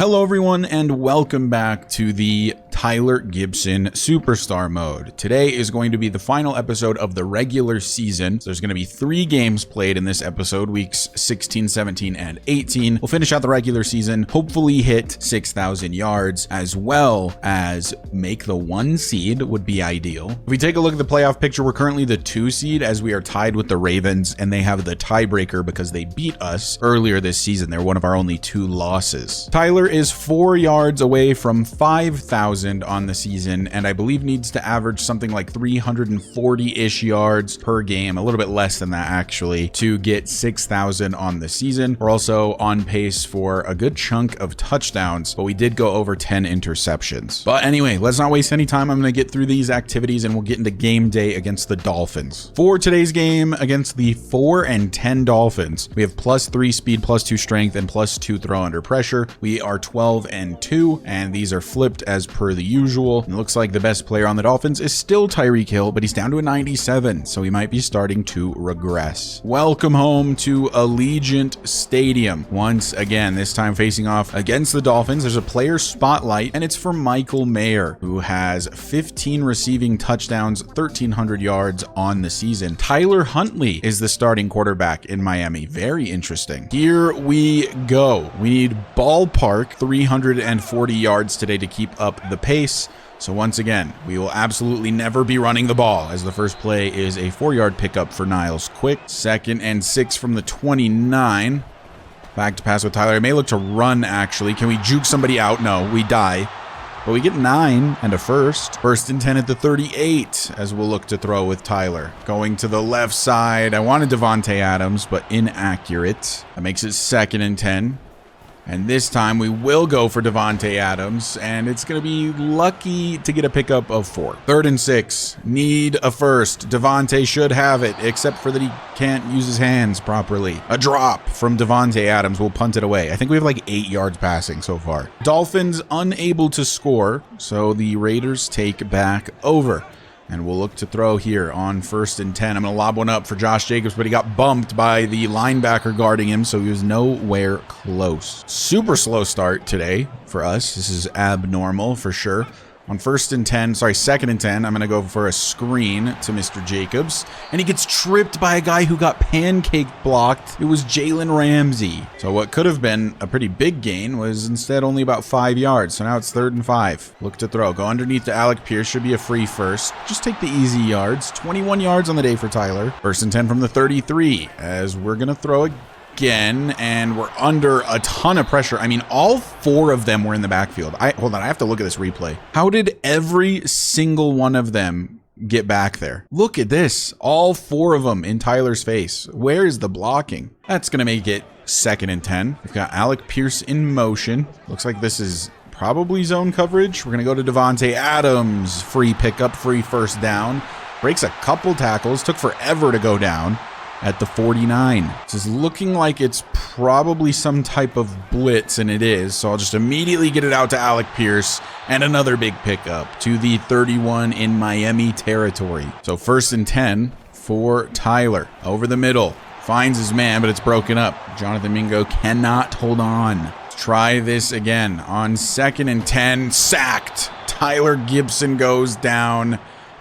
Hello everyone and welcome back to the Tyler Gibson Superstar mode. Today is going to be the final episode of the regular season. So there's going to be 3 games played in this episode, weeks 16, 17, and 18. We'll finish out the regular season, hopefully hit 6,000 yards, as well as make the 1 seed would be ideal. If we take a look at the playoff picture, we're currently the 2 seed as we are tied with the Ravens, and they have the tiebreaker because they beat us earlier this season. They're one of our only 2 losses. Tyler is 4 yards away from 5,000 on the season, and I believe needs to average something like 340-ish yards per game, a little bit less than that actually, to get 6,000 on the season. We're also on pace for a good chunk of touchdowns, but we did go over 10 interceptions. But anyway, let's not waste any time. I'm going to get through these activities and we'll get into game day against the Dolphins. For today's game against the 4 and 10 Dolphins, we have +3 speed, +2 strength, and +2 throw under pressure. We are 12 and 2, and these are flipped as per the usual. It looks like the best player on the Dolphins is still Tyreek Hill, but he's down to a 97, so he might be starting to regress. Welcome home to Allegiant Stadium. Once again, this time facing off against the Dolphins. There's a player spotlight, and it's for Michael Mayer, who has 15 receiving touchdowns, 1,300 yards on the season. Tyler Huntley is the starting quarterback in Miami. Very interesting. Here we go. We need ballpark 340 yards today to keep up the pace. So once again, we will absolutely never be running the ball, as the first play is a 4-yard pickup for Niles Quick. 2nd and 6 from the 29. Back to pass with Tyler. I may look to run, actually. Can we juke somebody out? No, we die. But we get 9 and a first. 1st and 10 at the 38, as we'll look to throw with Tyler. Going to the left side. I wanted Davante Adams, but inaccurate. That makes it 2nd and 10. And this time we will go for Davante Adams, and it's going to be lucky to get a pickup of 4. 3rd and 6. Need a first. Davante should have it, except for that he can't use his hands properly. A drop from Davante Adams will punt it away. I think we have like 8 yards passing so far. Dolphins unable to score, so the Raiders take back over. And we'll look to throw here on 1st and 10. I'm going to lob one up for Josh Jacobs, but he got bumped by the linebacker guarding him, so he was nowhere close. Super slow start today for us. This is abnormal for sure. On 2nd and 10, I'm going to go for a screen to Mr. Jacobs. And he gets tripped by a guy who got pancake blocked. It was Jalen Ramsey. So what could have been a pretty big gain was instead only about 5 yards. So now it's 3rd and 5. Look to throw. Go underneath to Alec Pierce. Should be a free first. Just take the easy yards. 21 yards on the day for Tyler. 1st and 10 from the 33. As we're going to throw again, and we're under a ton of pressure. I mean, all 4 of them were in the backfield. Hold on, I have to look at this replay. How did every single one of them get back there? Look at this. All 4 of them in Tyler's face. Where is the blocking? That's going to make it 2nd and 10. We've got Alec Pierce in motion. Looks like this is probably zone coverage. We're going to go to Davante Adams. Free pickup, free first down. Breaks a couple tackles. Took forever to go down at the 49. This is looking like it's probably some type of blitz, and it is. So I'll just immediately get it out to Alec Pierce, and another big pickup to the 31 in Miami territory. So 1st and 10 for Tyler. Over the middle. Finds his man, but it's broken up. Jonathan Mingo cannot hold on. Let's try this again. On 2nd and 10, sacked. Tyler Gibson goes down.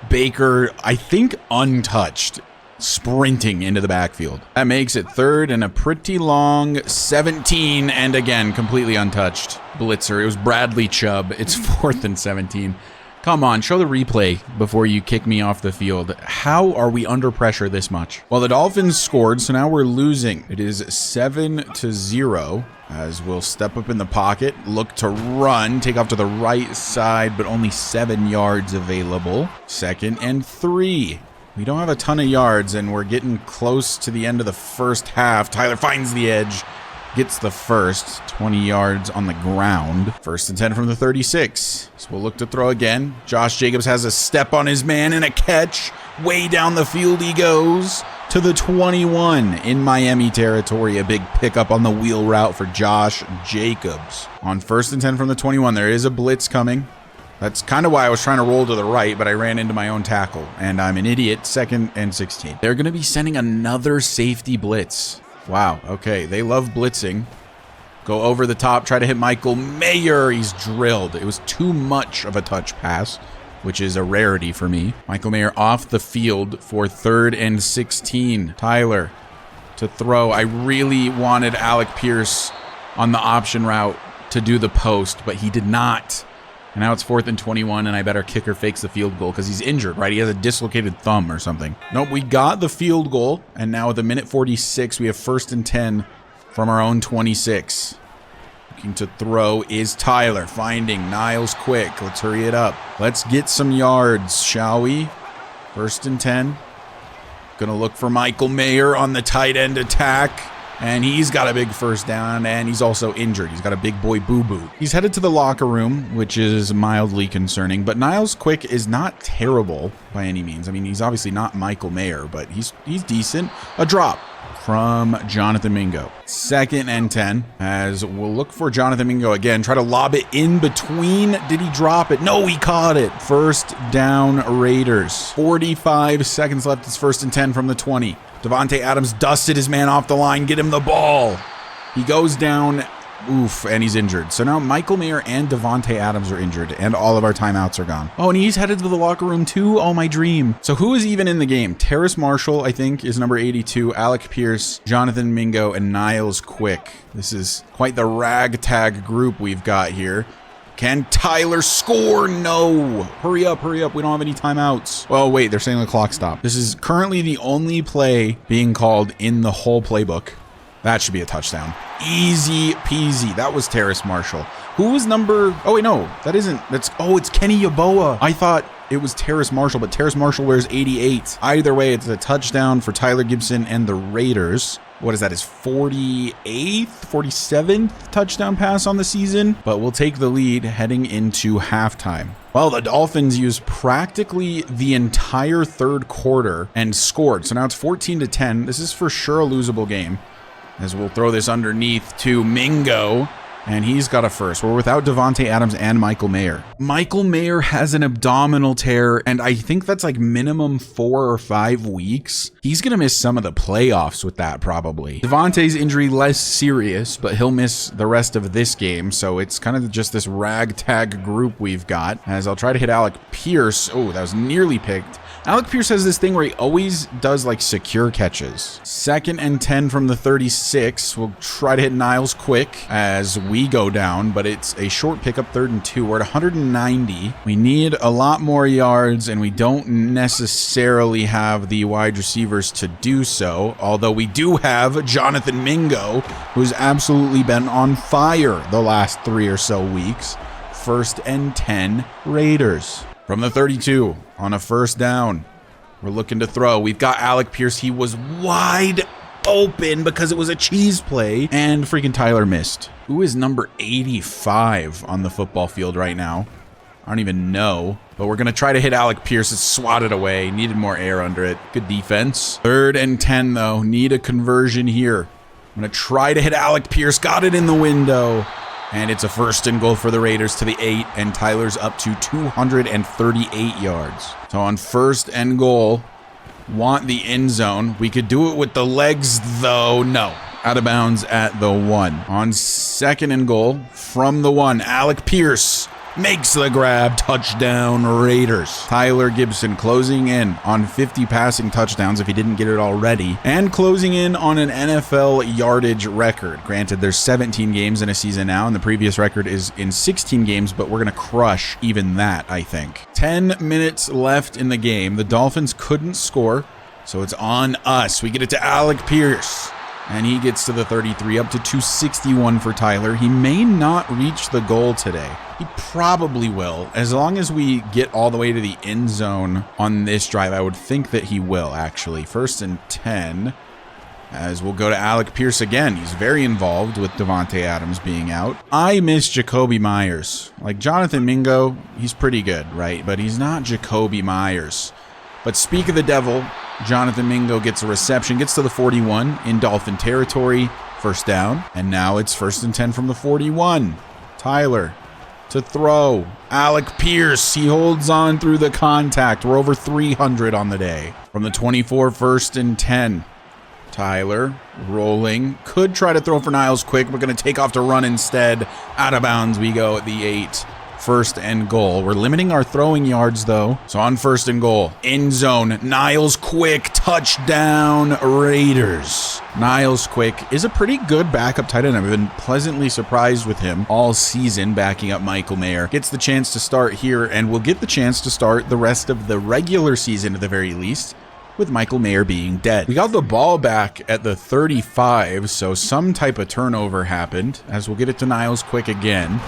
Baker, I think, untouched, sprinting into the backfield. That makes it 3rd and a pretty long 17, and again, completely untouched. Blitzer. It was Bradley Chubb. It's 4th and 17. Come on, show the replay before you kick me off the field. How are we under pressure this much? Well, the Dolphins scored, so now we're losing. It is 7-0. As we'll step up in the pocket, look to run, take off to the right side, but only 7 yards available. 2nd and 3. We don't have a ton of yards, and we're getting close to the end of the first half. Tyler finds the edge, gets the first, 20 yards on the ground. 1st and 10 from the 36. So we'll look to throw again. Josh Jacobs has a step on his man and a catch. Way down the field he goes to the 21 in Miami territory. A big pickup on the wheel route for Josh Jacobs. On 1st and 10 from the 21, there is a blitz coming. That's kind of why I was trying to roll to the right, but I ran into my own tackle, and I'm an idiot. 2nd and 16. They're going to be sending another safety blitz. Wow, okay, they love blitzing. Go over the top, try to hit Michael Mayer. He's drilled. It was too much of a touch pass, which is a rarity for me. Michael Mayer off the field for 3rd and 16. Tyler to throw. I really wanted Alec Pierce on the option route to do the post, but he did not. And now it's 4th and 21, and I bet our kicker fakes the field goal because he's injured, right? He has a dislocated thumb or something. Nope, we got the field goal, and now at the minute 46, we have 1st and 10 from our own 26. Looking to throw is Tyler, finding Niles quick. Let's hurry it up. Let's get some yards, shall we? 1st and 10. Gonna look for Michael Mayer on the tight end attack. And he's got a big first down, and he's also injured. He's got a big boy boo-boo. He's headed to the locker room, which is mildly concerning, but Niles Quick is not terrible by any means. I mean, he's obviously not Michael Mayer, but he's decent. A drop from Jonathan Mingo. 2nd and 10, as we'll look for Jonathan Mingo again. Try to lob it in between. Did he drop it? No, he caught it. 1st down Raiders. 45 seconds left. It's 1st and 10 from the 20. Davante Adams dusted his man off the line. Get him the ball. He goes down. Oof, and he's injured. So now Michael Mayer and Davante Adams are injured, and all of our timeouts are gone. Oh, and he's headed to the locker room too. Oh, my dream. So who is even in the game? Terrace Marshall, I think, is number 82. Alec Pierce, Jonathan Mingo, and Niles Quick. This is quite the ragtag group we've got here. Can Tyler score? No. Hurry up, hurry up. We don't have any timeouts. Well, wait, they're saying the clock stopped. This is currently the only play being called in the whole playbook. That should be a touchdown. Easy peasy. That was Terrace Marshall. Who was number... Oh, wait, no. That isn't... That's... Oh, it's Kenny Yeboah. I thought it was Terrace Marshall, but Terrace Marshall wears 88. Either way, it's a touchdown for Tyler Gibson and the Raiders. What is that? His 48th, 47th touchdown pass on the season? But we'll take the lead heading into halftime. Well, the Dolphins used practically the entire 3rd quarter and scored. So now it's 14-10. This is for sure a losable game, as we'll throw this underneath to Mingo, and he's got a first. We're without Davante Adams and Michael Mayer. Michael Mayer has an abdominal tear, and I think that's like minimum 4 or 5 weeks. He's going to miss some of the playoffs with that, probably. Davante's injury less serious, but he'll miss the rest of this game, so it's kind of just this ragtag group we've got, as I'll try to hit Alec Pierce. Oh, that was nearly picked. Alec Pierce has this thing where he always does like secure catches. 2nd and 10 from the 36. We'll try to hit Niles Quick as we go down, but it's a short pickup, 3rd and 2. We're at 190. We need a lot more yards, and we don't necessarily have the wide receivers to do so, although we do have Jonathan Mingo, who's absolutely been on fire the last 3 or so weeks. 1st and 10 Raiders. From the 32 on a 1st down, we're looking to throw. We've got Alec Pierce. He was wide open because it was a cheese play, and freaking Tyler missed. Who is number 85 on the football field right now? I don't even know, but we're going to try to hit Alec Pierce. It's swatted away. Needed more air under it. Good defense. 3rd and 10, though. Need a conversion here. I'm going to try to hit Alec Pierce. Got it in the window. And it's a 1st and goal for the Raiders to the 8, and Tyler's up to 238 yards. So on 1st and goal, want the end zone. We could do it with the legs, though. No. Out of bounds at the 1. On 2nd and goal, from the 1, Alec Pierce makes the grab. Touchdown, Raiders. Tyler Gibson closing in on 50 passing touchdowns if he didn't get it already, and closing in on an NFL yardage record. Granted, there's 17 games in a season now, and the previous record is in 16 games, but we're going to crush even that, I think. 10 minutes left in the game. The Dolphins couldn't score, so it's on us. We get it to Alec Pierce, and he gets to the 33, up to 261 for Tyler. He may not reach the goal today. He probably will. As long as we get all the way to the end zone on this drive, I would think that he will, actually. 1st and 10, as we'll go to Alec Pierce again. He's very involved with Davante Adams being out. I miss Jacoby Myers. Like, Jonathan Mingo, he's pretty good, right? But he's not Jacoby Myers. But speak of the devil, Jonathan Mingo gets a reception, gets to the 41 in Dolphin territory. 1st down. And now it's 1st and 10 from the 41. Tyler to throw. Alec Pierce, he holds on through the contact. We're over 300 on the day. From the 24, 1st and 10. Tyler rolling. Could try to throw for Niles quick, but going to take off to run instead. Out of bounds we go at the 8. First and goal. We're limiting our throwing yards though. So on first and goal, end zone, Niles Quick, touchdown Raiders. Niles Quick is a pretty good backup tight end. I've been pleasantly surprised with him all season, backing up Michael Mayer. Gets the chance to start here and will get the chance to start the rest of the regular season at the very least, with Michael Mayer being dead. We got the ball back at the 35, so some type of turnover happened, as we'll get it to Niles Quick again.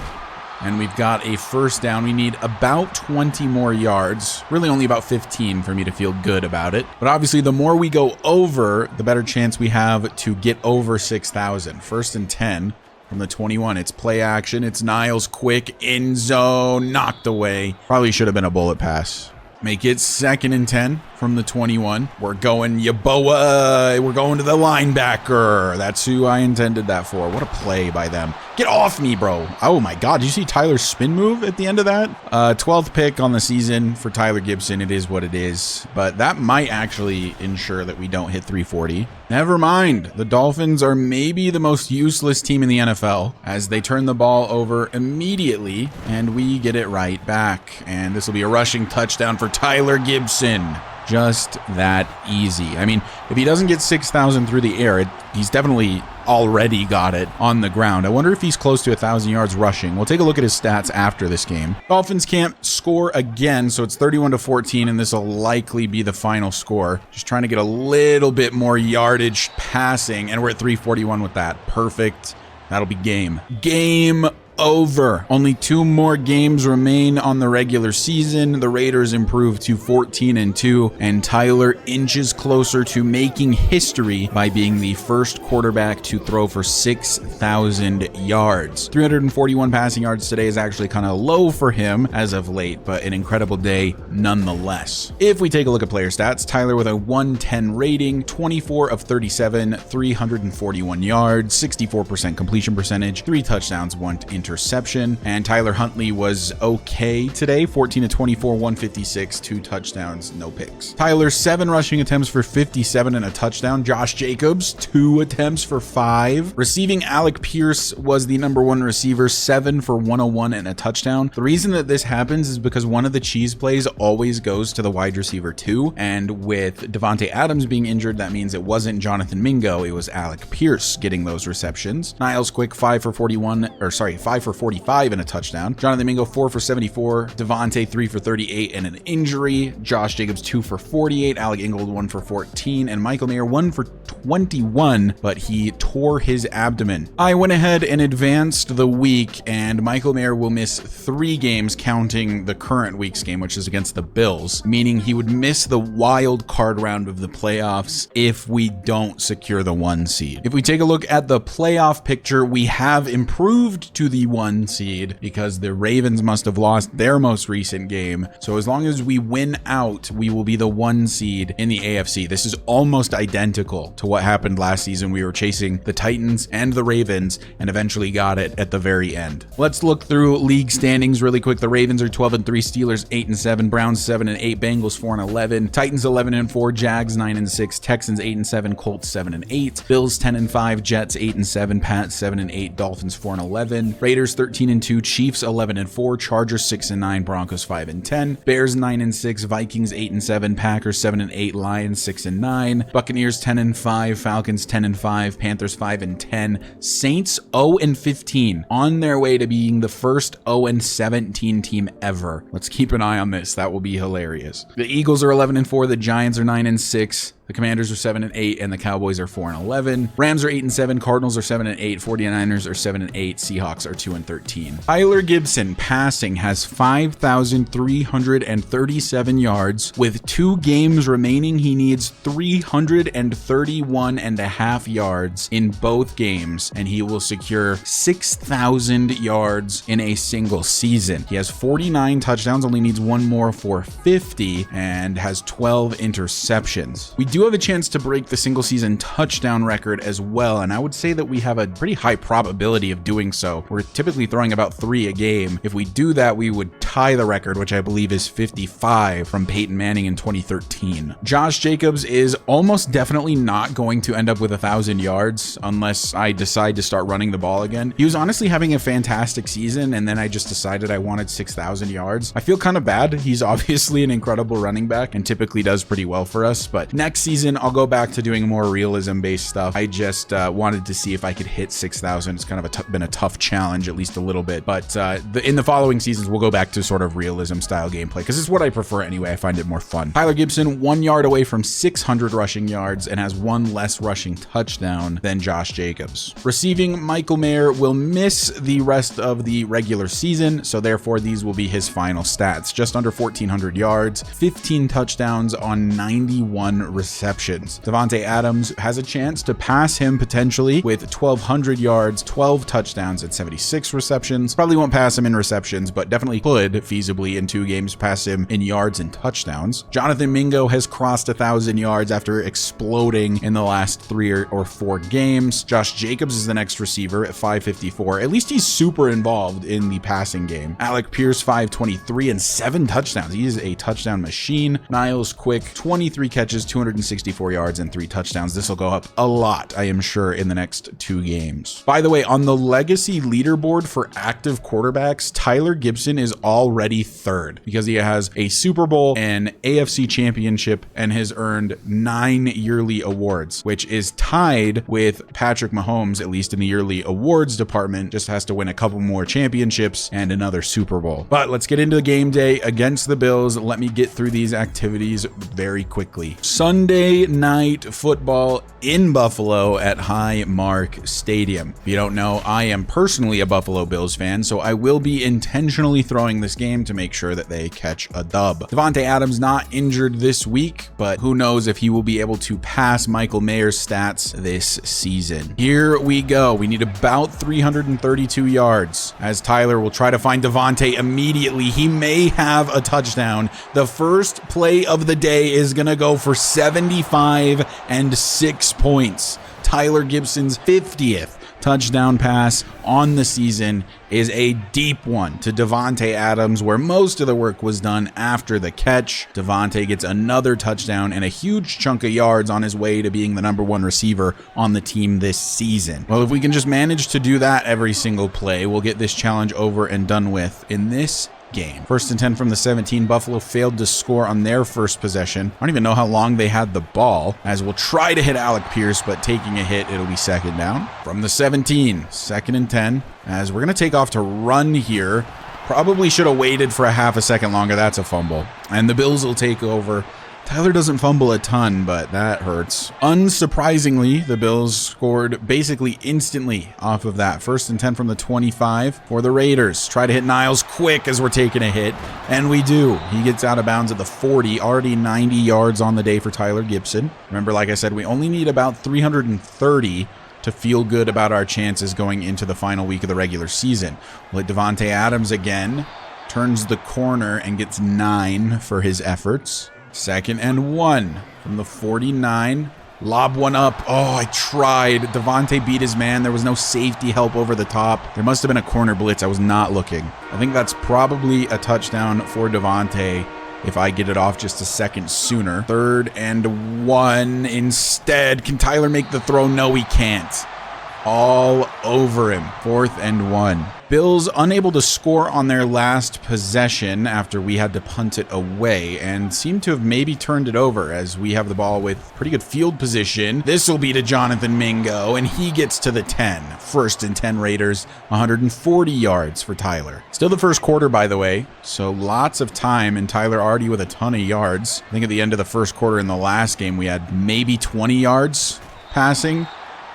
And we've got a first down. We need about 20 more yards. Really only about 15 for me to feel good about it. But obviously, the more we go over, the better chance we have to get over 6,000. First and 10 from the 21. It's play action. It's Niles Quick, end zone, knocked away. Probably should have been a bullet pass. Make it second and 10 from the 21. We're going Yaboa. We're going to the linebacker. That's who I intended that for. What a play by them. Get off me, bro. Oh my God. Did you see Tyler's spin move at the end of that? 12th pick on the season for Tyler Gibson. It is what it is. But that might actually ensure that we don't hit 340. Never mind. The Dolphins are maybe the most useless team in the NFL as they turn the ball over immediately and we get it right back. And this will be a rushing touchdown for Tyler Gibson. Just that easy. I mean, if he doesn't get 6,000 through the air, he's definitely already got it on the ground. I wonder if he's close to 1,000 yards rushing. We'll take a look at his stats after this game. Dolphins can't score again, so it's 31-14, and this will likely be the final score. Just trying to get a little bit more yardage passing, and we're at 341 with that. Perfect. That'll be game. Game over. Only 2 more games remain on the regular season. The Raiders improve to 14-2, and Tyler inches closer to making history by being the first quarterback to throw for 6,000 yards. 341 passing yards today is actually kind of low for him as of late, but an incredible day nonetheless. If we take a look at player stats, Tyler with a 110 rating, 24 of 37, 341 yards, 64% completion percentage, 3 touchdowns, 1 interception, and Tyler Huntley was okay today, 14-24, 156, 2 touchdowns, no picks. Tyler 7 rushing attempts for 57 and a touchdown. Josh Jacobs 2 attempts for 5. Receiving, Alec Pierce was the #1 receiver, 7 for 101 and a touchdown. The reason that this happens is because one of the cheese plays always goes to the wide receiver 2, and with Devontae Adams being injured, that means it wasn't Jonathan Mingo, it was Alec Pierce getting those receptions. Niles Quick 5 for 45 and a touchdown. Jonathan Mingo 4 for 74. Devontae 3 for 38 and an injury. Josh Jacobs 2 for 48. Alec Ingold 1 for 14. And Michael Mayer 1 for 21, but he tore his abdomen. I went ahead and advanced the week, and Michael Mayer will miss 3 games counting the current week's game, which is against the Bills, meaning he would miss the wild card round of the playoffs if we don't secure the 1 seed. If we take a look at the playoff picture, we have improved to the 1 seed because the Ravens must have lost their most recent game. So as long as we win out, we will be the 1 seed in the AFC. This is almost identical to what happened last season. We were chasing the Titans and the Ravens and eventually got it at the very end. Let's look through league standings really quick. The Ravens are 12-3, Steelers 8-7, Browns 7-8, Bengals 4-11, Titans 11-4, Jags 9-6, Texans 8-7, Colts 7-8, Bills 10-5, Jets 8-7, Pats 7-8, Dolphins 4-11, Raiders 13-2, Chiefs 11-4, Chargers 6-9, Broncos 5-10, Bears 9-6, Vikings 8-7, Packers 7-8, Lions 6-9, Buccaneers 10-5, Falcons 10-5, Panthers 5-10, Saints 0-15, on their way to being the first 0-17 team ever. Let's keep an eye on this. That will be hilarious. The Eagles are 11-4, the Giants are 9-6, the Commanders are 7-8, and the Cowboys are 4-11. Rams are 8-7, Cardinals are 7-8, 49ers are 7-8, Seahawks are 2-13. Tyler Gibson passing has 5,337 yards. With 2 games remaining, he needs 331.5 yards in both games, and he will secure 6,000 yards in a single season. He has 49 touchdowns, only needs 1 more for 50, and has 12 interceptions. We do do have a chance to break the single season touchdown record as well, and I would say that we have a pretty high probability of doing so. We're typically throwing about 3 a game. If we do that, we would tie the record, which I believe is 55 from Peyton Manning in 2013. Josh Jacobs is almost definitely not going to end up with 1,000 yards unless I decide to start running the ball again. He was honestly having a fantastic season, and then I just decided I wanted 6,000 yards. I feel kind of bad. He's obviously an incredible running back and typically does pretty well for us, but next season I'll go back to doing more realism-based stuff. I just wanted to see if I could hit 6,000. It's kind of been a tough challenge, at least a little bit, but in the following seasons we'll go back to sort of realism style gameplay because it's what I prefer anyway. I find it more fun. Tyler Gibson, 1 yard away from 600 rushing yards and has 1 less rushing touchdown than Josh Jacobs. Receiving, Michael Mayer will miss the rest of the regular season, so therefore these will be his final stats. Just under 1,400 yards, 15 touchdowns on 91 receptions. Davante Adams has a chance to pass him potentially with 1,200 yards, 12 touchdowns at 76 receptions. Probably won't pass him in receptions, but definitely could feasibly in 2 games pass him in yards and touchdowns. Jonathan Mingo has crossed 1,000 yards after exploding in the last 3 or 4 games. Josh Jacobs is the next receiver at 554. At least he's super involved in the passing game. Alec Pierce, 523 and 7 touchdowns. He is a touchdown machine. Niles Quick, 23 catches, 264 yards and 3 touchdowns. This will go up a lot, I am sure, in the next 2 games. By the way, on the legacy leaderboard for active quarterbacks, Tyler Gibson is already 3rd because he has a Super Bowl and AFC championship and has earned 9 yearly awards, which is tied with Patrick Mahomes, at least in the yearly awards department. Just has to win a couple more championships and another Super Bowl. But let's get into the game day against the Bills. Let me get through these activities very quickly. Sunday night football in Buffalo at Highmark Stadium. If you don't know, I am personally a Buffalo Bills fan, so I will be intentionally throwing this game to make sure that they catch a dub. Davante Adams not injured this week, but who knows if he will be able to pass Michael Mayer's stats this season. Here we go. We need about 332 yards as Tyler will try to find Davante immediately. He may have a touchdown. The first play of the day is going to go for 75 and 6 points. Tyler Gibson's 50th touchdown pass on the season is a deep one to Davante Adams, where most of the work was done after the catch. Davante gets another touchdown and a huge chunk of yards on his way to being the #1 receiver on the team this season. Well, if we can just manage to do that every single play, we'll get this challenge over and done with in this game. 1st and 10 from the 17. Buffalo failed to score on their first possession. I don't even know how long they had the ball, as we'll try to hit Alec Pierce, but taking a hit, it'll be 2nd down. From the 17, 2nd and 10, as we're going to take off to run here. Probably should have waited for a half a second longer. That's a fumble. And the Bills will take over. Tyler doesn't fumble a ton, but that hurts. Unsurprisingly, the Bills scored basically instantly off of that. 1st and 10 from the 25 for the Raiders. Try to hit Niles Quick as we're taking a hit, and we do. He gets out of bounds at the 40, already 90 yards on the day for Tyler Gibson. Remember, like I said, we only need about 330 to feel good about our chances going into the final week of the regular season. We'll hit Davante Adams again, turns the corner and gets 9 for his efforts. 2nd and 1 from the 49. Lob one up. Oh, I tried. Davante beat his man. There was no safety help over the top. There must have been a corner blitz. I was not looking. I think that's probably a touchdown for Davante if I get it off just a second sooner. 3rd and 1 instead. Can Tyler make the throw? No, he can't. All over him. 4th and 1. Bills unable to score on their last possession after we had to punt it away, and seem to have maybe turned it over as we have the ball with pretty good field position. This will be to Jonathan Mingo, and he gets to the 10. 1st and 10 Raiders, 140 yards for Tyler. Still the first quarter, by the way, so lots of time, and Tyler already with a ton of yards. I think at the end of the first quarter in the last game, we had maybe 20 yards passing.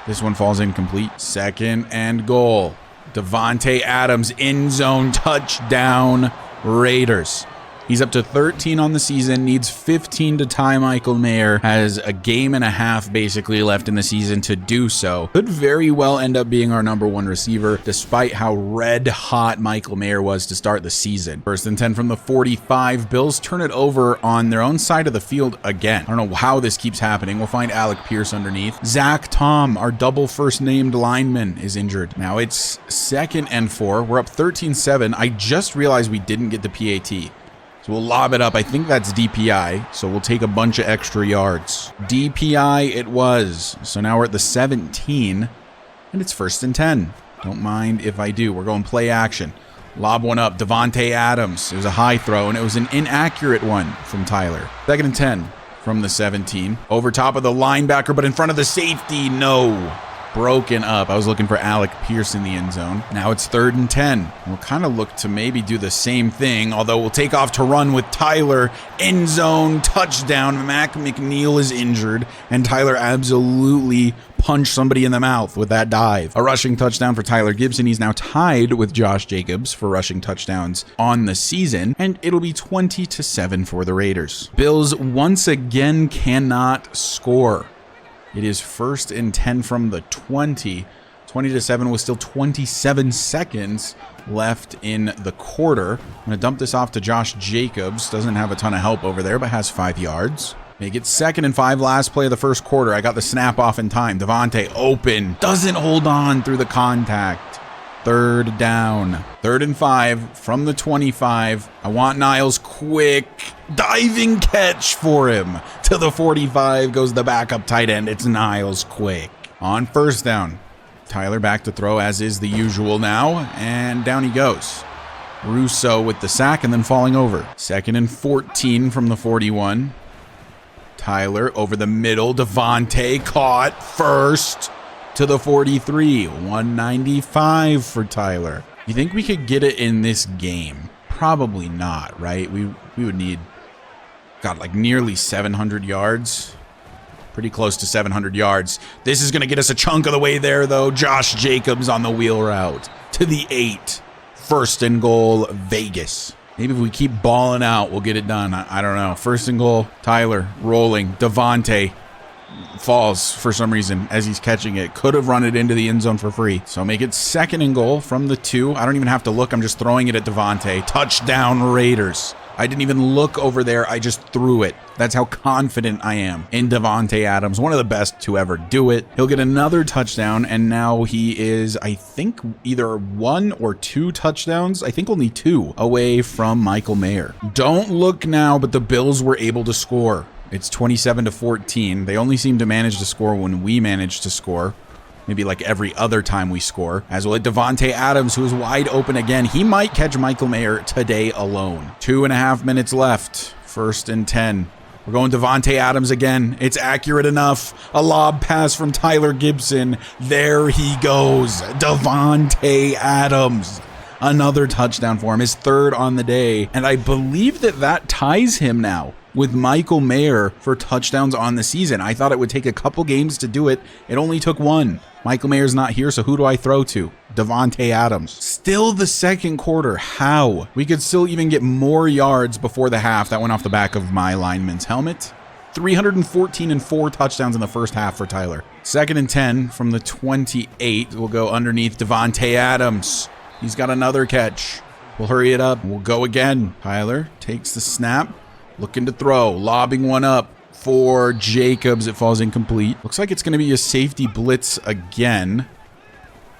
This one falls incomplete. 2nd and goal. Davante Adams, end zone touchdown, Raiders. He's up to 13 on the season, needs 15 to tie Michael Mayer, has a game and a half basically left in the season to do so. Could very well end up being our #1 receiver, despite how red hot Michael Mayer was to start the season. 1st and 10 from the 45. Bills turn it over on their own side of the field again. I don't know how this keeps happening. We'll find Alec Pierce underneath. Zach Tom, our double first named lineman, is injured. Now it's 2nd and 4. We're up 13-7. I just realized we didn't get the PAT. So we'll lob it up. I think that's DPI, so we'll take a bunch of extra yards. DPI it was. So now we're at the 17, and it's 1st and 10. Don't mind if I do. We're going play action. Lob one up. Davante Adams. It was a high throw, and it was an inaccurate one from Tyler. 2nd and 10 from the 17. Over top of the linebacker, but in front of the safety. No. Broken up. I was looking for Alec Pierce in the end zone. Now it's 3rd and 10. We'll kind of look to maybe do the same thing, although we'll take off to run with Tyler. End zone, touchdown. Mac McNeil is injured, and Tyler absolutely punched somebody in the mouth with that dive. A rushing touchdown for Tyler Gibson. He's now tied with Josh Jacobs for rushing touchdowns on the season, and it'll be 20-7 for the Raiders. Bills once again cannot score. It is 1st and 10 from the 20. 20-7 with still 27 seconds left in the quarter. I'm going to dump this off to Josh Jacobs. Doesn't have a ton of help over there, but has 5 yards. Make it 2nd and 5, last play of the first quarter. I got the snap off in time. Davante open. Doesn't hold on through the contact. 3rd down. 3rd and 5 from the 25. I want Niles quick. Diving catch for him. To the 45 goes the backup tight end. It's Niles quick. On 1st down. Tyler back to throw, as is the usual now. And down he goes. Russo with the sack and then falling over. 2nd and 14 from the 41. Tyler over the middle. Davante caught first. To the 43, 195 for Tyler. You think we could get it in this game? Probably not, right? We would need, God, like nearly 700 yards. Pretty close to 700 yards. This is going to get us a chunk of the way there, though. Josh Jacobs on the wheel route to the 8. 1st and goal, Vegas. Maybe if we keep balling out, we'll get it done. I don't know. 1st and goal, Tyler rolling. Davante falls for some reason as he's catching it. Could have run it into the end zone for free. So make it 2nd and goal from the 2. I don't even have to look. I'm just throwing it at Davante. Touchdown Raiders. I didn't even look over there. I just threw it. That's how confident I am in Davante Adams. One of the best to ever do it. He'll get another touchdown, and now he is, I think, either 1 or 2 touchdowns. I think only 2 away from Michael Mayer. Don't look now, but the Bills were able to score. It's 27-14. They only seem to manage to score when we manage to score. Maybe like every other time we score. As well as Davante Adams, who is wide open again. He might catch Michael Mayer today alone. 2.5 minutes left. 1st and 10. We're going Davante Adams again. It's accurate enough. A lob pass from Tyler Gibson. There he goes. Davante Adams. Another touchdown for him. His 3rd on the day. And I believe that ties him now with Michael Mayer for touchdowns on the season. I thought it would take a couple games to do it. It only took 1. Michael Mayer's not here, so who do I throw to? Davante Adams. Still the 2nd quarter. How? We could still even get more yards before the half. That went off the back of my lineman's helmet. 314 and 4 touchdowns in the first half for Tyler. 2nd and 10 from the 28. We'll go underneath Davante Adams. He's got another catch. We'll hurry it up. We'll go again. Tyler takes the snap. Looking to throw, lobbing one up for Jacobs. It falls incomplete. Looks like it's going to be a safety blitz again.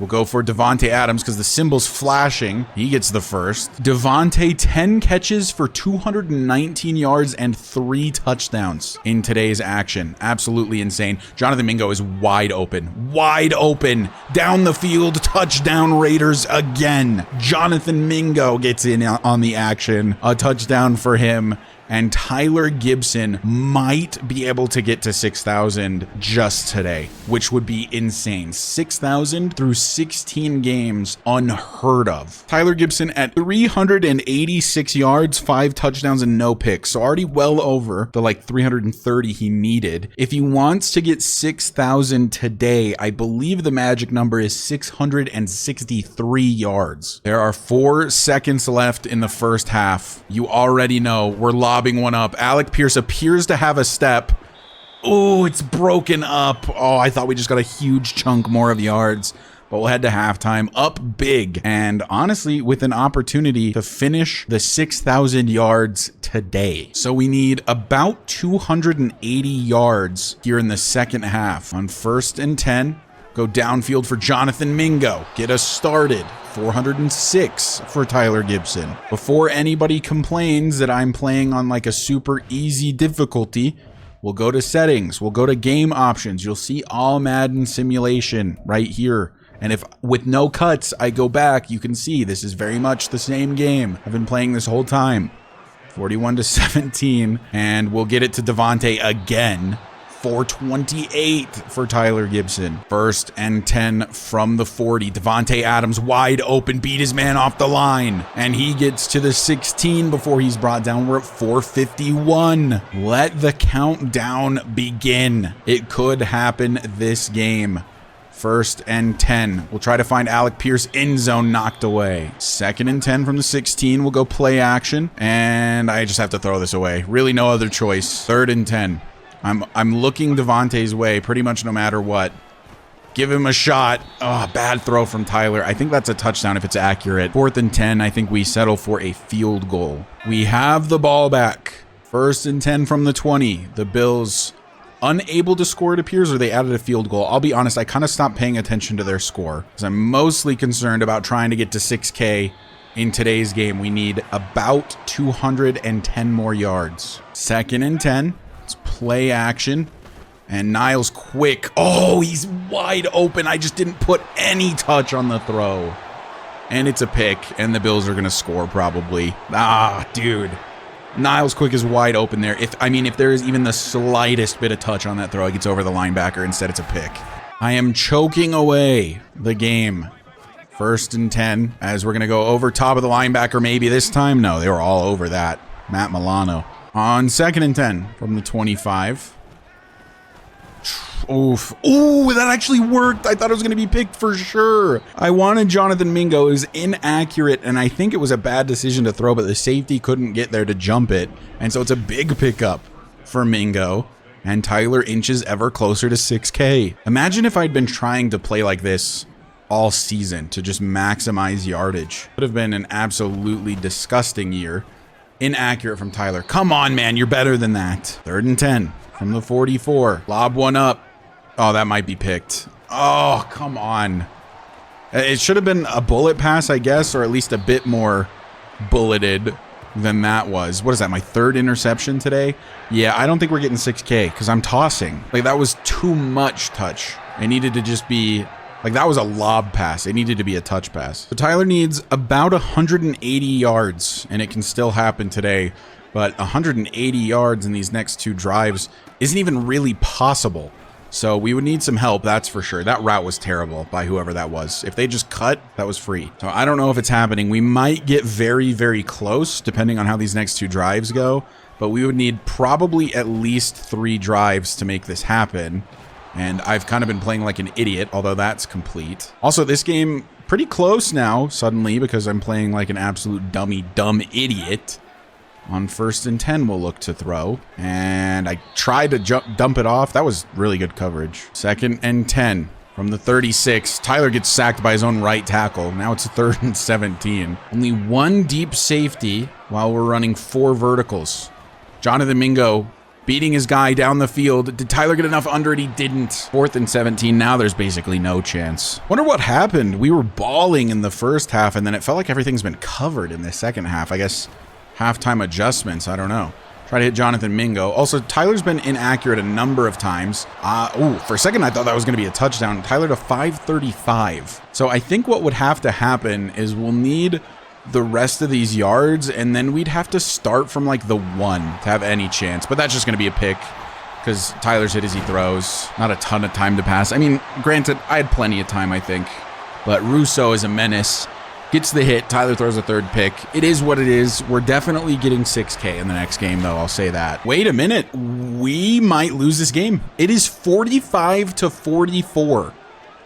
We'll go for Davante Adams because the symbol's flashing. He gets the first. Davante, 10 catches for 219 yards and 3 touchdowns in today's action. Absolutely insane. Jonathan Mingo is wide open. Wide open. Down the field. Touchdown Raiders again. Jonathan Mingo gets in on the action. A touchdown for him. And Tyler Gibson might be able to get to 6,000 just today, which would be insane. 6,000 through 16 games, unheard of. Tyler Gibson at 386 yards, 5 touchdowns and no picks. So already well over the like 330 he needed. If he wants to get 6,000 today, I believe the magic number is 663 yards. There are 4 seconds left in the first half. You already know we're lobbing one up. Alec Pierce appears to have a step. Oh, it's broken up. Oh, I thought we just got a huge chunk more of yards, but we'll head to halftime up big. And honestly, with an opportunity to finish the 6,000 yards today. So we need about 280 yards here in the second half. On 1st and 10, go downfield for Jonathan Mingo. Get us started. 406 for Tyler Gibson. Before anybody complains that I'm playing on like a super easy difficulty, we'll go to settings. We'll go to game options. You'll see all Madden simulation right here. And if with no cuts, I go back, you can see this is very much the same game I've been playing this whole time. 41-17, and we'll get it to Devontae again. 428 for Tyler Gibson. 1st and 10 from the 40. Devontae Adams wide open, beat his man off the line, and he gets to the 16 before he's brought down. We're at 451. Let the countdown begin. It could happen this game. 1st and 10. We'll try to find Alec Pierce, end zone, knocked away. 2nd and 10 from the 16. We'll go play action, and I just have to throw this away. Really no other choice. 3rd and 10. I'm looking Devontae's way pretty much no matter what. Give him a shot. Oh, bad throw from Tyler. I think that's a touchdown if it's accurate. 4th and 10, I think we settle for a field goal. We have the ball back. 1st and 10 from the 20. The Bills unable to score, it appears, or they added a field goal. I'll be honest, I kind of stopped paying attention to their score because I'm mostly concerned about trying to get to 6K in today's game. We need about 210 more yards. 2nd and 10. Let's play action. And Niles quick. Oh, he's wide open. I just didn't put any touch on the throw. And it's a pick, and the Bills are going to score probably. Ah, dude. Niles quick is wide open there. If there is even the slightest bit of touch on that throw, it gets over the linebacker. Instead, it's a pick. I am choking away the game. 1st and 10, as we're going to go over top of the linebacker maybe this time. No, they were all over that. Matt Milano. On 2nd and 10 from the 25. Oof. Ooh, that actually worked. I thought it was going to be picked for sure. I wanted Jonathan Mingo. It was inaccurate, and I think it was a bad decision to throw, but the safety couldn't get there to jump it. And so it's a big pickup for Mingo. And Tyler inches ever closer to 6K. Imagine if I'd been trying to play like this all season to just maximize yardage. Would have been an absolutely disgusting year. Inaccurate from Tyler. Come on, man. You're better than that. 3rd and 10 from the 44. Lob one up. Oh, that might be picked. Oh, come on. It should have been a bullet pass, I guess, or at least a bit more bulleted than that was. What is that, my 3rd interception today? Yeah, I don't think we're getting 6K because I'm tossing. Like, that was too much touch. It needed to just be... Like, that was a lob pass. It needed to be a touch pass. So Tyler needs about 180 yards, and it can still happen today. But 180 yards in these next 2 drives isn't even really possible. So we would need some help, that's for sure. That route was terrible by whoever that was. If they just cut, that was free. So I don't know if it's happening. We might get very, very close, depending on how these next 2 drives go. But we would need probably at least 3 drives to make this happen. And I've kind of been playing like an idiot, although that's complete. Also, this game pretty close now, suddenly, because I'm playing like an absolute dumb idiot. On 1st and 10, we'll look to throw. And I tried to dump it off. That was really good coverage. 2nd and 10 from the 36. Tyler gets sacked by his own right tackle. Now it's 3rd and 17. Only 1 deep safety while we're running 4 verticals. Jonathan Mingo beating his guy down the field. Did Tyler get enough under it? He didn't. 4th and 17. Now there's basically no chance. Wonder what happened. We were balling in the first half, and then it felt like everything's been covered in the second half. I guess halftime adjustments. I don't know. Try to hit Jonathan Mingo. Also, Tyler's been inaccurate a number of times. For a second, I thought that was going to be a touchdown. Tyler to 535. So I think what would have to happen is we'll need the rest of these yards, and then we'd have to start from like the 1 to have any chance. But that's just going to be a pick because Tyler's hit as he throws. Not a ton of time to pass. I mean, granted, I had plenty of time, I think. But Russo is a menace. Gets the hit. Tyler throws a third pick. It is what it is. We're definitely getting 6K in the next game, though. I'll say that. Wait a minute. We might lose this game. It is 45-44.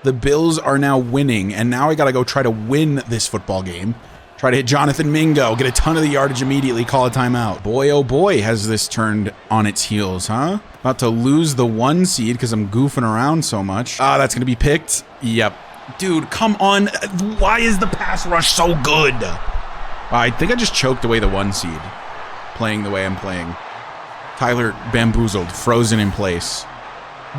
The Bills are now winning, and now I got to go try to win this football game. Try to hit Jonathan Mingo, get a ton of the yardage immediately, call a timeout. Boy, oh boy, has this turned on its heels, huh? About to lose the 1 seed because I'm goofing around so much. Ah, that's going to be picked. Yep. Dude, come on. Why is the pass rush so good? I think I just choked away the 1 seed, playing the way I'm playing. Tyler bamboozled, frozen in place.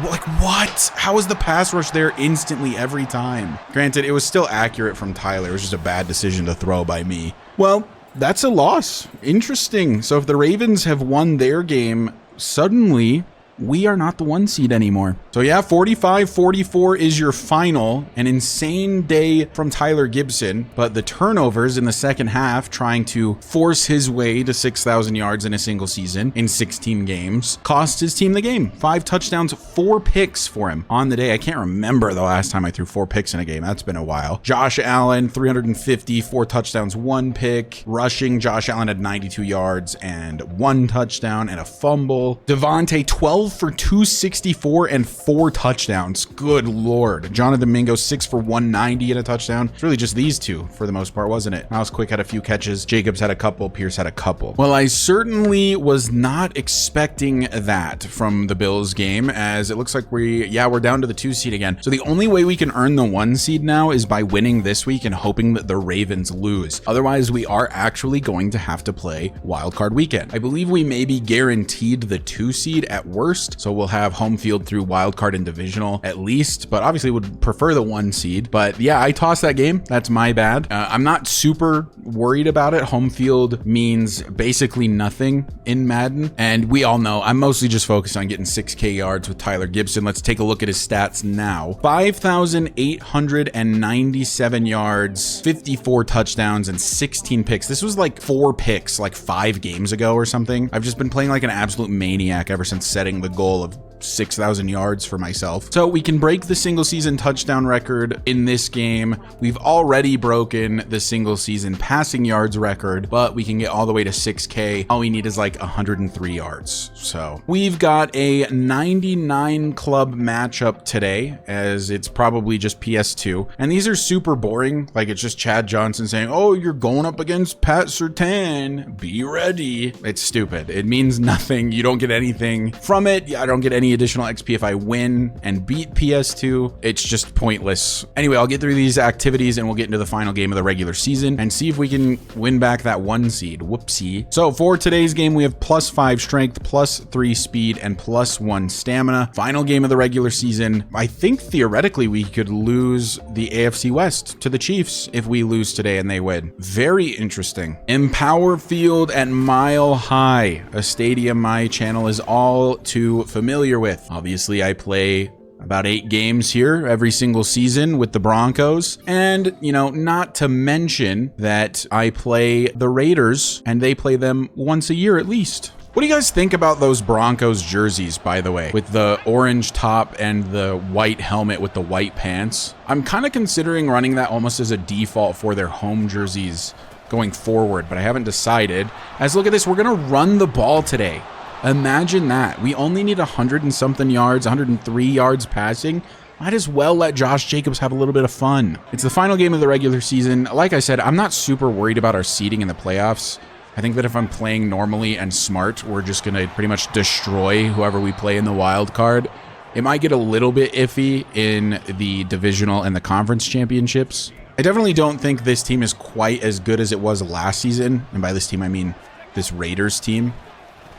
Like, what? How is the pass rush there instantly every time? Granted, it was still accurate from Tyler. It was just a bad decision to throw by me. Well, that's a loss. Interesting. So if the Ravens have won their game, suddenly we are not the 1 seed anymore. So yeah, 45-44 is your final. An insane day from Tyler Gibson, but the turnovers in the second half, trying to force his way to 6,000 yards in a single season in 16 games, cost his team the game. 5 touchdowns, 4 picks for him on the day. I can't remember the last time I threw 4 picks in a game. That's been a while. Josh Allen, 350, 4 touchdowns, 1 pick. Rushing, Josh Allen had 92 yards and 1 touchdown and a fumble. Devontae, 12 for 264 and 4 touchdowns. Good Lord. Jonathan Mingo, 6 for 190 and a touchdown. It's really just these two for the most part, wasn't it? Miles Quick had a few catches. Jacobs had a couple. Pierce had a couple. Well, I certainly was not expecting that from the Bills game, as it looks like we're down to the 2 seed again. So the only way we can earn the 1 seed now is by winning this week and hoping that the Ravens lose. Otherwise, we are actually going to have to play wildcard weekend. I believe we may be guaranteed the 2 seed at worst. So we'll have home field through wildcard and divisional at least, but obviously would prefer the 1 seed. But yeah, I tossed that game. That's my bad. I'm not super worried about it. Home field means basically nothing in Madden. And we all know I'm mostly just focused on getting 6K yards with Tyler Gibson. Let's take a look at his stats now. 5,897 yards, 54 touchdowns, and 16 picks. This was like 4 picks like 5 games ago or something. I've just been playing like an absolute maniac ever since setting the goal of 6,000 yards for myself. So we can break the single season touchdown record in this game. We've already broken the single season passing yards record, but we can get all the way to 6K. All we need is like 103 yards. So we've got a 99 club matchup today, as it's probably just PS2. And these are super boring. Like, it's just Chad Johnson saying, oh, you're going up against Pat Surtain. Be ready. It's stupid. It means nothing. You don't get anything from it. I don't get any additional XP if I win and beat PS2. It's just pointless. Anyway, I'll get through these activities and we'll get into the final game of the regular season and see if we can win back that 1 seed. Whoopsie. So for today's game, we have +5 strength, +3 speed, and +1 stamina. Final game of the regular season. I think theoretically we could lose the AFC West to the Chiefs if we lose today and they win. Very interesting. Empower Field at Mile High, a stadium my channel is all too familiar with. Obviously, I play about 8 games here every single season with the Broncos. And, you know, not to mention that I play the Raiders and they play them once a year at least. What do you guys think about those Broncos jerseys, by the way, with the orange top and the white helmet with the white pants? I'm kind of considering running that almost as a default for their home jerseys going forward, but I haven't decided. As look at this, we're going to run the ball today. Imagine that. We only need 100 and something yards, 103 yards passing. Might as well let Josh Jacobs have a little bit of fun. It's the final game of the regular season. Like I said, I'm not super worried about our seeding in the playoffs. I think that if I'm playing normally and smart, we're just going to pretty much destroy whoever we play in the wild card. It might get a little bit iffy in the divisional and the conference championships. I definitely don't think this team is quite as good as it was last season. And by this team, I mean this Raiders team.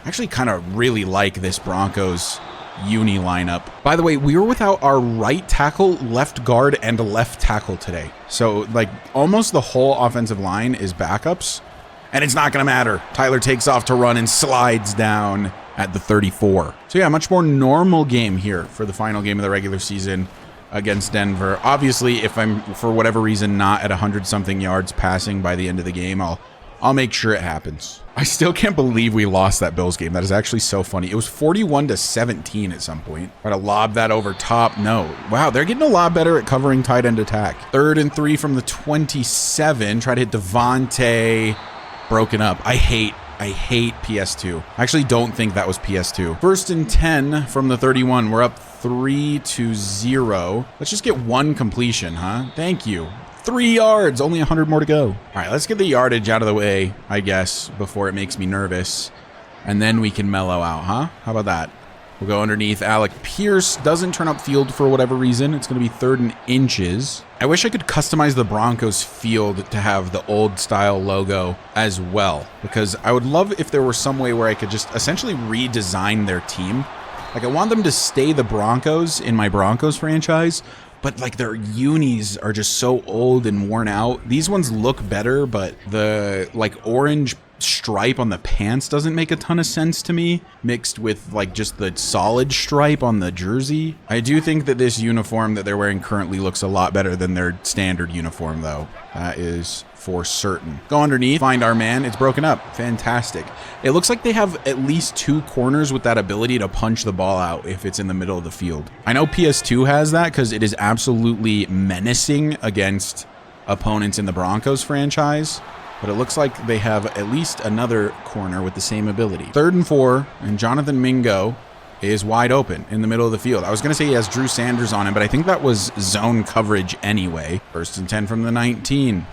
I actually kind of really like this Broncos uni lineup. By the way, we were without our right tackle, left guard, and left tackle today. So, like, almost the whole offensive line is backups. And it's not going to matter. Tyler takes off to run and slides down at the 34. So yeah, much more normal game here for the final game of the regular season. against Denver. Obviously, if I'm, for whatever reason, not at 100-something yards passing by the end of the game, I'll make sure it happens. I still can't believe we lost that Bills game. That is actually so funny. It was 41-17 at some point. Try to lob that over top. No. Wow, they're getting a lot better at covering tight end attack. 3rd and 3 from the 27. Try to hit Devontae. Broken up. I hate PS2. I actually don't think that was PS2. 1st and 10 from the 31. We're up 3-0. Let's just get one completion, huh? Thank you. 3 yards, only 100 more to go. All right, let's get the yardage out of the way, I guess, before it makes me nervous. And then we can mellow out, huh? How about that? We'll go underneath. Alec Pierce doesn't turn up field for whatever reason. It's going to be 3rd and inches. I wish I could customize the Broncos field to have the old style logo as well, because I would love if there were some way where I could just essentially redesign their team. Like, I want them to stay the Broncos in my Broncos franchise, but like their unis are just so old and worn out. These ones look better, but the like orange stripe on the pants doesn't make a ton of sense to me, mixed with like just the solid stripe on the jersey. I do think that this uniform that they're wearing currently looks a lot better than their standard uniform, though. That is for certain. Go underneath, find our man. It's broken up. Fantastic. It looks like they have at least 2 corners with that ability to punch the ball out if it's in the middle of the field. I know PS2 has that because it is absolutely menacing against opponents in the Broncos franchise, but it looks like they have at least another corner with the same ability. 3rd and 4, and Jonathan Mingo is wide open in the middle of the field. I was going to say he has Drew Sanders on him, but I think that was zone coverage anyway. 1st and 10 from the 19.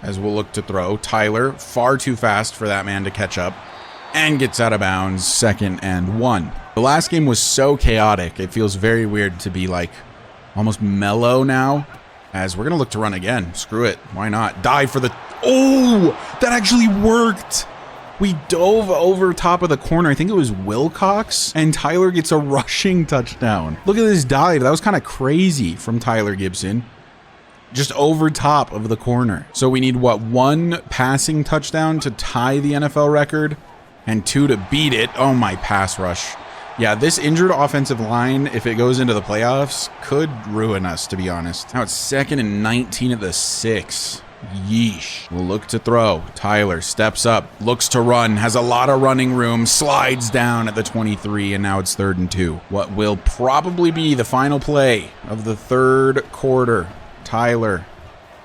As we'll look to throw. Tyler, far too fast for that man to catch up, and gets out of bounds. 2nd and 1. The last game was so chaotic, it feels very weird to be like almost mellow now, as we're going to look to run again. Screw it. Why not? Dive for the... Oh, that actually worked. We dove over top of the corner. I think it was Wilcox, and Tyler gets a rushing touchdown. Look at this dive. That was kind of crazy from Tyler Gibson. Just over top of the corner. So we need, what, 1 passing touchdown to tie the NFL record and 2 to beat it. Oh, my pass rush. Yeah, this injured offensive line, if it goes into the playoffs, could ruin us, to be honest. Now it's 2nd and 19 at the 6. Yeesh. We'll look to throw. Tyler steps up, looks to run, has a lot of running room, slides down at the 23, and now it's 3rd and 2. What will probably be the final play of the 3rd quarter. Tyler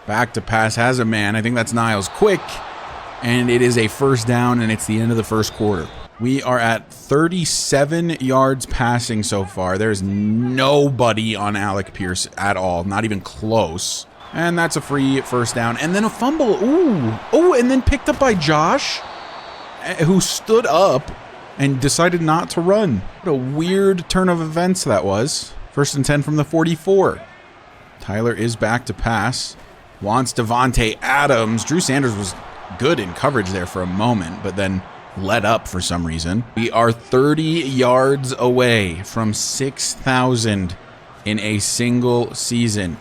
back to pass, has a man. I think that's Niles. Quick, and it is a 1st down, and it's the end of the 1st quarter. We are at 37 yards passing so far. There's nobody on Alec Pierce at all, not even close. And that's a free 1st down. And then a fumble. Ooh. Oh, and then picked up by Josh, who stood up and decided not to run. What a weird turn of events that was. 1st and 10 from the 44. Tyler is back to pass. Wants Devontae Adams. Drew Sanders was good in coverage there for a moment, but then let up for some reason. We are 30 yards away from 6,000 in a single season.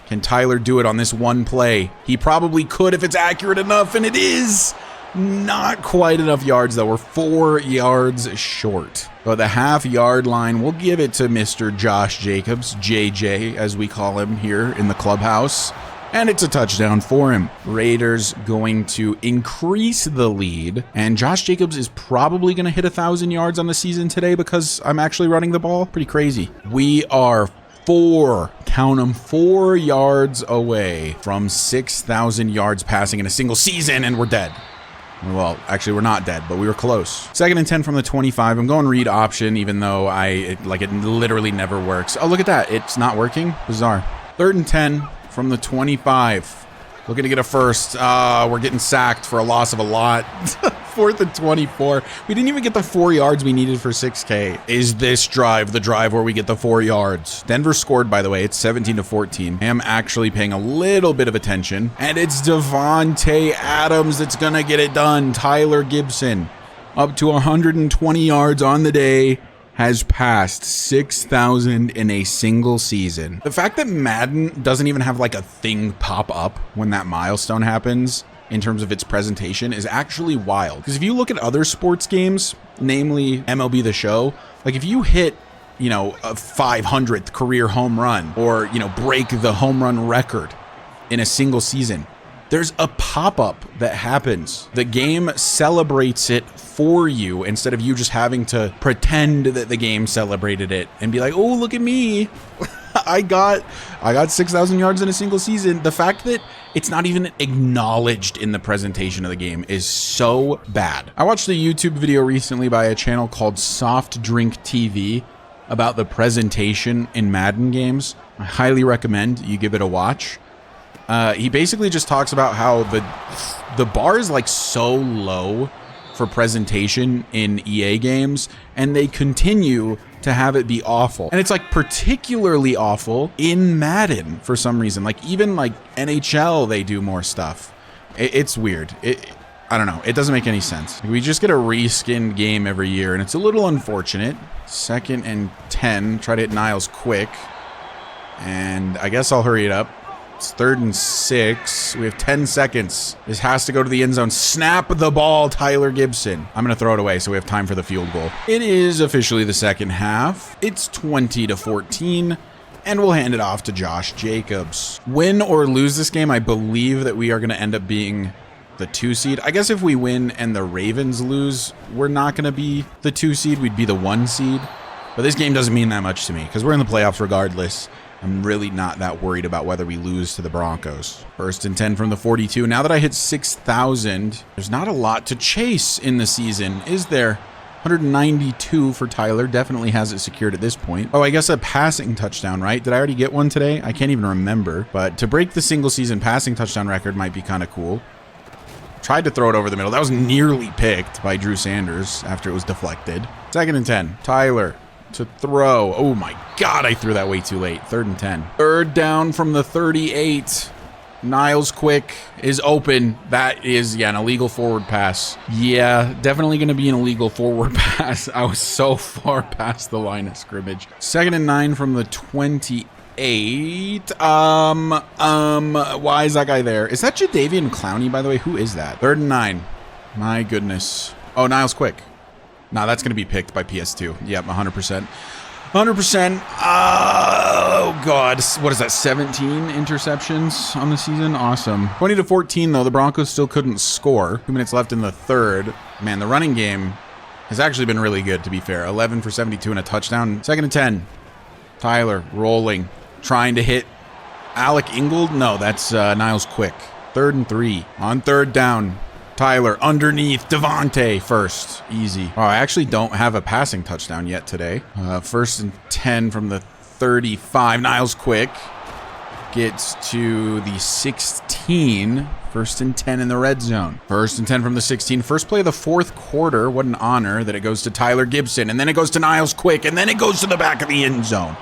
Can Tyler do it on this one play? He probably could if it's accurate enough, and it is. Not quite enough yards, though. We're 4 yards short. But the half-yard line, we'll give it to Mr. Josh Jacobs, JJ, as we call him here in the clubhouse. And it's a touchdown for him. Raiders going to increase the lead. And Josh Jacobs is probably going to hit 1,000 yards on the season today because I'm actually running the ball. Pretty crazy. We are 4 yards away from 6,000 yards passing in a single season, and we're dead. Well, actually, we're not dead, but we were close. 2nd and 10 from the 25. I'm going read option, even though it literally never works. Oh, look at that. It's not working. Bizarre. 3rd and 10 from the 25. Looking to get a first. We're getting sacked for a loss of a lot. 4th and 24. We didn't even get the 4 yards we needed for 6K. Is this drive the drive where we get the 4 yards? Denver scored, by the way. It's 17-14. I am actually paying a little bit of attention. And it's Devontae Adams that's going to get it done. Tyler Gibson, up to 120 yards on the day, has passed 6,000 in a single season. The fact that Madden doesn't even have like a thing pop up when that milestone happens in terms of its presentation is actually wild. Because if you look at other sports games, namely MLB The Show, like if you hit, you know, a 500th career home run or, you know, break the home run record in a single season. There's a pop-up that happens. The game celebrates it for you instead of you just having to pretend that the game celebrated it and be like, oh, look at me. I got 6,000 yards in a single season. The fact that it's not even acknowledged in the presentation of the game is so bad. I watched a YouTube video recently by a channel called Soft Drink TV about the presentation in Madden games. I highly recommend you give it a watch. He basically just talks about how the bar is like so low for presentation in EA games, and they continue to have it be awful. And it's like particularly awful in Madden for some reason. Like even like NHL, they do more stuff. It's weird. I don't know. It doesn't make any sense. We just get a reskinned game every year, and it's a little unfortunate. 2nd and 10. Try to hit Niles quick. And I guess I'll hurry it up. It's 3rd and 6. We have 10 seconds. This has to go to the end zone. Snap the ball, Tyler Gibson. I'm going to throw it away so we have time for the field goal. It is officially the second half. It's 20-14, and we'll hand it off to Josh Jacobs. Win or lose this game, I believe that we are going to end up being the 2 seed. I guess if we win and the Ravens lose, we're not going to be the 2 seed. We'd be the 1 seed. But this game doesn't mean that much to me because we're in the playoffs regardless. I'm really not that worried about whether we lose to the Broncos. 1st and 10 from the 42. Now that I hit 6,000, there's not a lot to chase in the season, is there? 192 for Tyler. Definitely has it secured at this point. Oh, I guess a passing touchdown, right? Did I already get one today? I can't even remember. But to break the single season passing touchdown record might be kind of cool. Tried to throw it over the middle. That was nearly picked by Drew Sanders after it was deflected. 2nd and 10. Tyler to throw. Oh my God, I threw that way too late. 3rd and 10. 3rd down from the 38. Niles quick is open. That is, yeah, an illegal forward pass. Yeah, definitely going to be an illegal forward pass. I was so far past the line of scrimmage. 2nd and 9 from the 28. Why is that guy there? Is that Jadeveon Clowney, by the way? Who is that? 3rd and 9. My goodness. Oh, Niles quick. Nah, that's going to be picked by PS2. Yep, 100%. 100%. Oh, God. What is that, 17 interceptions on the season? Awesome. 20-14, though. The Broncos still couldn't score. 2 minutes left in the 3rd. Man, the running game has actually been really good, to be fair. 11 for 72 and a touchdown. 2nd and 10. Tyler rolling. Trying to hit Alec Ingold. No, that's Niles quick. 3rd and 3. On 3rd down. Tyler underneath Devontae first. Easy. Oh, I actually don't have a passing touchdown yet today. 1st and 10 from the 35. Niles quick gets to the 16. 1st and 10 in the red zone. 1st and 10 from the 16. First play of the 4th quarter. What an honor that it goes to Tyler Gibson. And then it goes to Niles quick. And then it goes to the back of the end zone.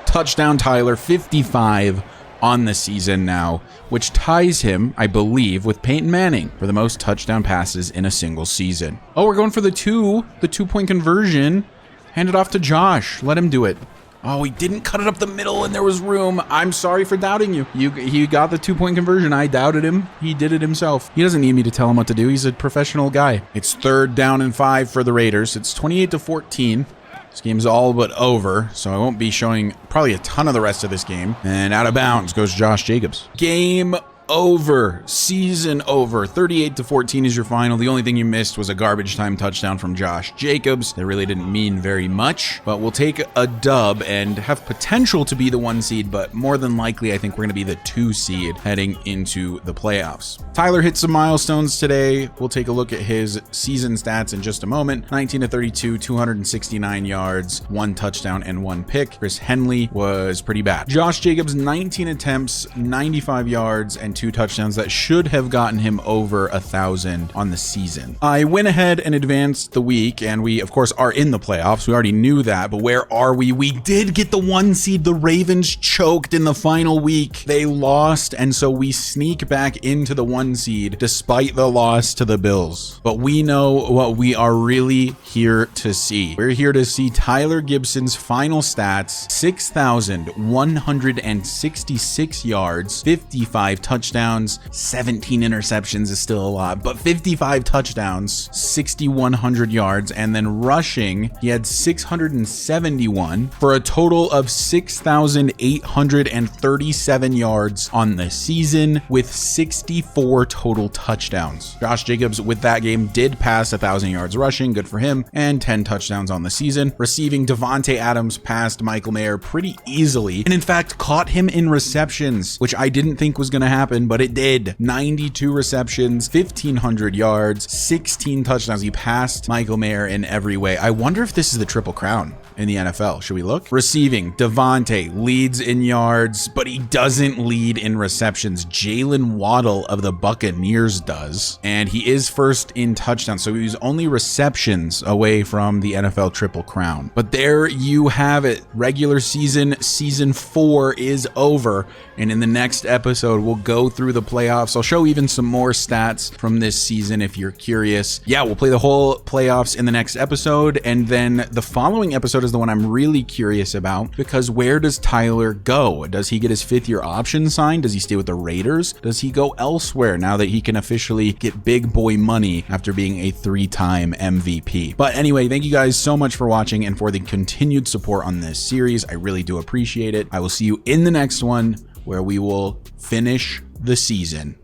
Touchdown Tyler. 55 on the season now, which ties him, I believe, with Peyton Manning for the most touchdown passes in a single season. Oh, we're going for the 2-point conversion. Hand it off to Josh. Let him do it. Oh, he didn't cut it up the middle and there was room. I'm sorry for doubting you. He got the 2-point conversion. I doubted him. He did it himself. He doesn't need me to tell him what to do. He's a professional guy. It's 3rd down and 5 for the Raiders. It's 28-14. This game's all but over, so I won't be showing probably a ton of the rest of this game. And out of bounds goes Josh Jacobs. Game over. Season over. 38-14 is your final. The only thing you missed was a garbage time touchdown from Josh Jacobs. That really didn't mean very much, but we'll take a dub and have potential to be the 1 seed, but more than likely, I think we're going to be the 2 seed heading into the playoffs. Tyler hit some milestones today. We'll take a look at his season stats in just a moment. 19-32, 269 yards, 1 touchdown and 1 pick. Chris Henley was pretty bad. Josh Jacobs, 19 attempts, 95 yards, and 2 touchdowns. That should have gotten him over 1,000 on the season. I went ahead and advanced the week, and we, of course, are in the playoffs. We already knew that, but where are we? We did get the 1 seed. The Ravens choked in the final week. They lost, and so we sneak back into the 1 seed despite the loss to the Bills. But we know what we are really here to see. We're here to see Tyler Gibson's final stats: 6,166 yards, 55 touchdowns, touchdowns, 17 interceptions is still a lot, but 55 touchdowns, 6,100 yards, and then rushing, he had 671 for a total of 6,837 yards on the season with 64 total touchdowns. Josh Jacobs with that game did pass 1,000 yards rushing, good for him, and 10 touchdowns on the season. Receiving, Devontae Adams passed Michael Mayer pretty easily, and in fact caught him in receptions, which I didn't think was going to happen, but it did. 92 receptions, 1,500 yards, 16 touchdowns. He passed Michael Mayer in every way. I wonder if this is the Triple Crown in the NFL. Should we look? Receiving, Devontae leads in yards, but he doesn't lead in receptions. Jalen Waddle of the Buccaneers does, and he is first in touchdowns, so he was only receptions away from the NFL Triple Crown. But there you have it. Regular season, season 4 is over, and in the next episode we'll go through the playoffs. I'll show even some more stats from this season if you're curious. Yeah, we'll play the whole playoffs in the next episode, and then the following episode is the one I'm really curious about, because where does Tyler go? Does he get his 5th-year option signed? Does he stay with the Raiders? Does he go elsewhere now that he can officially get big boy money after being a 3-time MVP? But anyway, thank you guys so much for watching and for the continued support on this series. I really do appreciate it. I will see you in the next one, where we will finish the season.